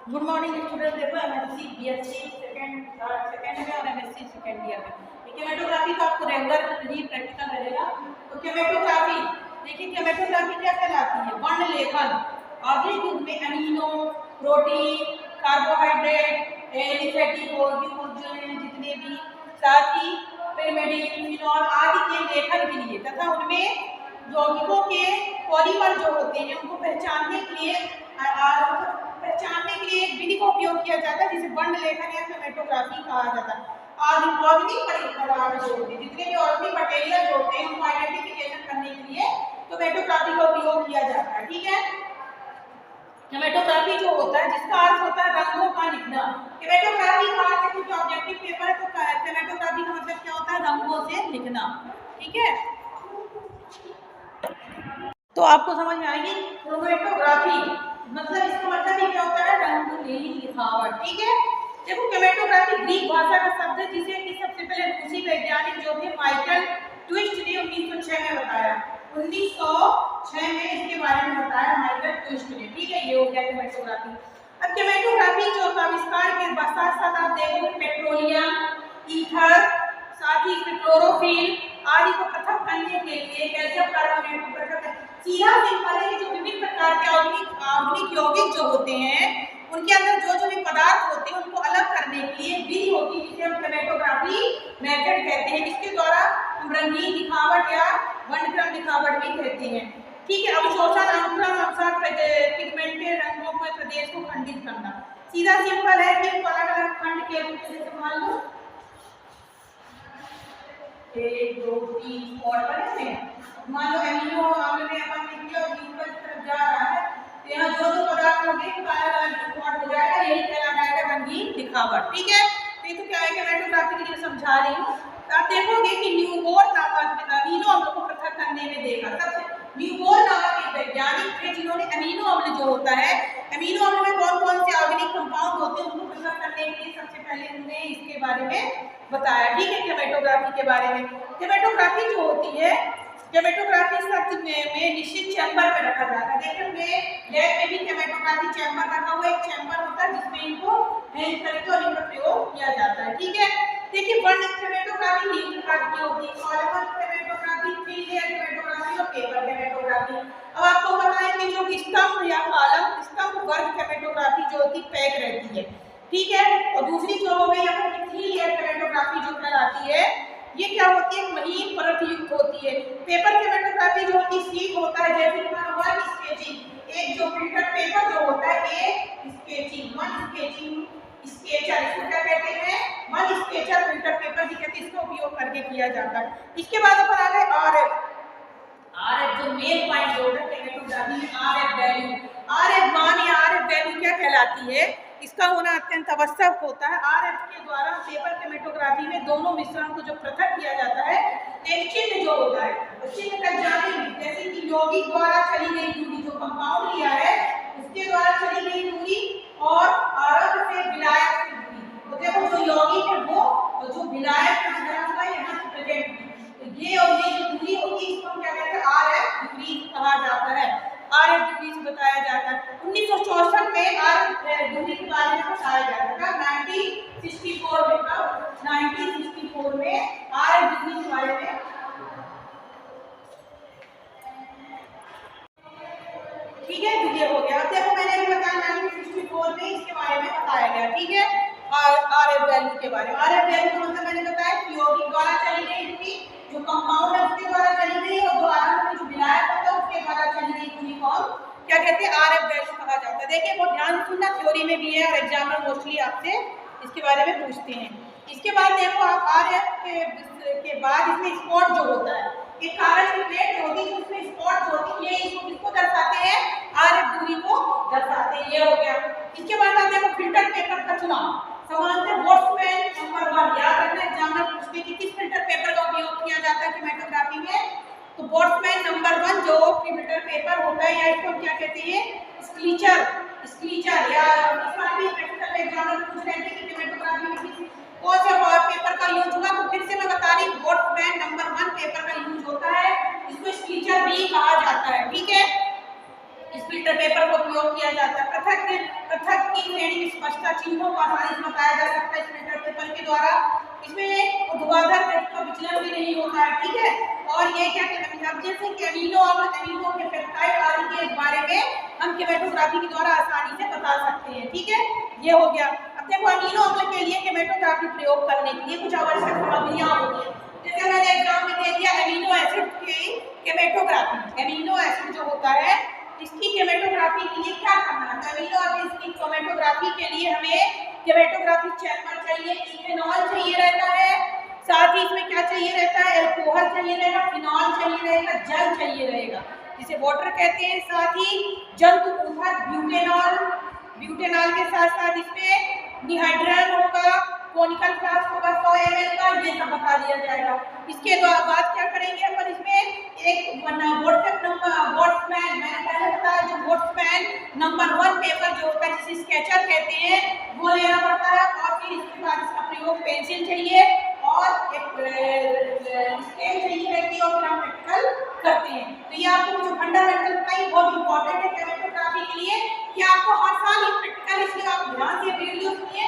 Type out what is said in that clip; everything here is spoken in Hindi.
Good morning student. देखो एमएससी बीएससी सेकंड में और एमएससी सेकंड ईयर में केमेटोग्राफी का आपको रेगुलर ही प्रैक्टिकल रहेगा। तो केमेटोग्राफी देखिए, केमेटोग्राफी क्या कहलाती है? वर्ण लेखन आधुनिक युग में अमीनो, प्रोटीन, कार्बोहाइड्रेट, एलिफेटिक जितने भी, साथ ही पिरिमिडिन, फिनॉल आदि के लेखन के लिए तथा उनमें यौगिकों के पॉलीमर जो होते हैं उनको पहचानने के लिए एक विधि का उपयोग किया जाता है जिसे वर्ण लेखन या केमेटोग्राफी कहा जाता है। ऑर्गेनिक पदार्थ जो होते हैं, जितने भी ऑर्गेनिक मटेरियल जो होते हैं उनको आइडेंटिफिकेशन करने के लिए केमेटोग्राफी का उपयोग किया जाता है। ठीक है, केमेटोग्राफी जो होता है जिसका अर्थ होता है रंगों का लिखना। केमेटोग्राफी का अर्थ क्योंकि ऑब्जेक्टिव पेपर है तो केमेटोग्राफी का मतलब क्या होता है? रंगों से लिखना। ठीक है, तो आपको समझ में आएगी क्रोमेटोग्राफी मतलब इसका मतलब ये क्या होता है? रंगीन लिखावट। ठीक है, देखो केमेटोग्राफी ग्रीक भाषा का शब्द है जिसे कि सबसे पहले रूसी वैज्ञानिक जो थे माइकल ट्विस्ट ने 1906 में बताया। 1906 में इसके बारे में बताया माइकल ट्विस्ट ने। ठीक है, ये हो गया केमेटोग्राफी। अब केमेटोग्राफी जो आविष्कार के साथ साथ आप देखोगे पेट्रोलियम, ईथर, साथ ही क्लोरोफिल आदि को पृथक करने के लिए कैल्शियम कार्बोनेट को पृथक सीधा सिंपल है कि जो विभिन्न प्रकार के ऑर्गेनिक यौगिक जो होते हैं उनके अंदर जो जो भी पदार्थ होते हैं उनको अलग करने के लिए विधि होती है जिसे हम केमेटोग्राफी मेथड कहते हैं। इसके द्वारा हम रंगीन लिखावट या वर्णक्रम लिखावट भी कहते हैं। ठीक है, अवशोषण अनुक्रम अनुसार पिगमेंटेड रंगों के प्रदेश को खंडित करना। सीधा सिंपल है कि अलग अलग खंड के रूप में मान लो 1 2 3 और बने हैं। मान लो एमिनो अम्ल में अपन लिख दिया और ऊपर की तरफ जा रहा है तो यहाँ जो जो पदार्थ होंगे अलग स्पॉट हो जाएगा, यही कहलाएगा रंगीन लिखावट। ठीक है, तो ये तो क्या है केमेटोग्राफी के लिए समझा रही हूँ। आप देखोगे कि न्यूबोर नामक अमीनो अम्ल को पृथक करने में देखा। सबसे न्यूबोर नामक एक वैज्ञानिक थे जिन्होंने अमीनो अम्ल जो होता है, अमीनो अम्ल में कौन कौन से ऑर्गेनिक कंपाउंड होते हैं उनको पृथक करने के लिए सबसे पहले उन्होंने इसके बारे में बताया। ठीक है, केमेटोग्राफी के बारे में। केमेटोग्राफी जो होती है, केमेटोग्राफी सख्त में निश्चित चैम्बर में रखा जाता है। देखिए लैब में भी केमेटोग्राफी चैम्बर रखा हुआ एक चैम्बर होता है जिसमें इनको हैंड करके और इनका प्रयोग किया जाता है। ठीक है, देखिए वर्ण केमेटोग्राफी 3 प्रकार की होती है, कॉलम केमेटोग्राफी, थ्री लेयर केमेटोग्राफी और पेपर केमेटोग्राफी। अब आपको पता है कि जो स्तंभ या कॉलम स्तंभ वर्ग केमेटोग्राफी जो होती पैक रहती है। ठीक है, और दूसरी जो हो गई अपनी थ्री लेयर केमेटोग्राफी जो कहलाती है, ये क्या होती है? महीन परत युक्त होती है। पेपर केमेटोग्राफी जो होती है शीट होता है, जैसे वन स्केचिंग, एक जो प्रिंटेड पेपर जो होता है एक स्केचिंग, वन स्केचिंग स्केचर, इसको क्या कहते हैं? वन स्केचर प्रिंटेड पेपर भी कहते हैं, इसका उपयोग करके किया जाता है। इसके बाद अपन आ गए आरएफ। आरएफ जो मेन पॉइंट जो है केमेटोग्राफी में आरएफ वैल्यू, आरएफ मान या आरएफ वैल्यू क्या कहलाती है? इसका होना अत्यंत आवश्यक होता है। आरएफ के द्वारा पेपर केमेटोग्राफी में दोनों मिश्रण को जो पृथक किया जाता है, एक चिन्ह जो होता है चिन्ह का जाने में, जैसे कि यौगिक द्वारा चली गई दूरी, जो कंपाउंड लिया है उसके द्वारा चली गई दूरी और आरएफ से विलायक की दूरी, तो देखो जो यौगिक है वो और जो विलायक है यहाँ से प्रेजेंट, तो ये और ये जो दूरी होगी इसको हम क्या कहते हैं? आरएफ दूरी कहा जाता है। आरएफ दूरी से बताया जाता है। 1964 में आरएफ दूरी के बारे में बताया जाता था। 1964 में कब? 1964 में आरएफ दूरी के बारे में ठीक है, ये हो गया। अब देखो मैंने भी बताया 1964 में इसके बारे में बताया गया। ठीक है, आरएफ वैल्यू के बारे में। आरएफ वैल्यू का मतलब मैंने बताया कि यौगिक द्वारा चली गई दूरी, जो कंपाउंड है उसके द्वारा चली गई, और जो आरएफ में जो विलायक होता है उसके द्वारा चली गई दूरी को क्या कहते हैं? आरएफ वैल्यू कहा जाता है। देखिए बहुत ध्यान से सुनना, थ्योरी में भी है और एग्जाम में मोस्टली आपसे इसके बारे में पूछते हैं। इसके बाद देखो आप आरएफ के बाद इसमें स्पॉट जो होता है, एक कागज की प्लेट होती है जिसमें स्पॉट होती है, ये इसको किसको दर्शाते हैं? आरएफ दूरी को दर्शाते हैं। ये हो गया। इसके बाद आप देखो फिल्टर पेपर का चुनाव, समांतर बोल्ट्जमैन नंबर 1 याद रखना, एग्जाम में पूछते हैं कि किस फिल्टर पेपर का उपयोग किया जाता है केमेटोग्राफी में, तो बोल्ट्जमैन नंबर 1 जो फिल्टर पेपर होता है, या इसको क्या कहते हैं? स्क्लीचर या इस बार भी प्रैक्टिकल एग्जाम में पूछ रहे थे कि केमेटोग्राफी में किस कौन से पेपर का यूज हुआ, तो फिर से मैं बता रही हूँ बोल्ट्जमैन नंबर 1 पेपर का यूज होता है, इसको स्क्लीचर भी कहा जाता है। ठीक है, इस फिल्टर पेपर का उपयोग किया जाता है। पृथक की श्रेणी में स्पष्टता चिन्हों को आसानी से बताया जा सकता है इस मेथड पेपर के द्वारा। इसमें ऊर्ध्वाधर का विचलन भी नहीं होता है, ठीक है। और ये क्या कहते हैं, अब जैसे कि अमीनो के पेप्टाइड आदि के बारे में हम केमेटोग्राफी के द्वारा आसानी से बता सकते हैं, ठीक है। ये हो गया। अब देखो अमीनो अम्ल के लिए केमेटोग्राफी प्रयोग करने के लिए कुछ आवश्यक सामग्रियां होती हैं। जैसे मैंने एग्जाम में दे दिया अमीनो एसिड की केमेटोग्राफी। अमीनो एसिड जो होता है इसकी केमेटोग्राफी के लिए क्या करना है, अमीनो एसिड की केमेटोग्राफी के लिए हमें केमेटोग्राफी चैम्बर चाहिए, इथेनॉल चाहिए रहता है, साथ ही इसमें क्या चाहिए रहता है, अल्कोहल चाहिए रहेगा, फिनॉल चाहिए रहेगा, जल चाहिए रहेगा जिसे वाटर कहते हैं, साथ ही जंतु ऊतक ब्यूटेनॉल के साथ साथ इसमें डिहाइड्रन होगा, कोनिकल फ्लास्क होगा 100 ml का, ये सब बता दिया जाएगा। इसके बाद क्या करेंगे अपन इसमें एक बोट्समैन, मैंने पहले बताया जो बोट्समैन नंबर 1 पेपर जो होता है जिसे स्केचर कहते हैं वो लेना पड़ता है। और फिर इसके बाद इसका प्रयोग पेंसिल चाहिए और एक स्केल चाहिए रहती है और फिर हम प्रैक्टिकल करते हैं। तो ये आपको जो फंडामेंटल का ही बहुत इंपॉर्टेंट है केमेटोग्राफी के लिए कि आपको हर साल ये प्रैक्टिकल, इसलिए आप ध्यान से वीडियो सुनिए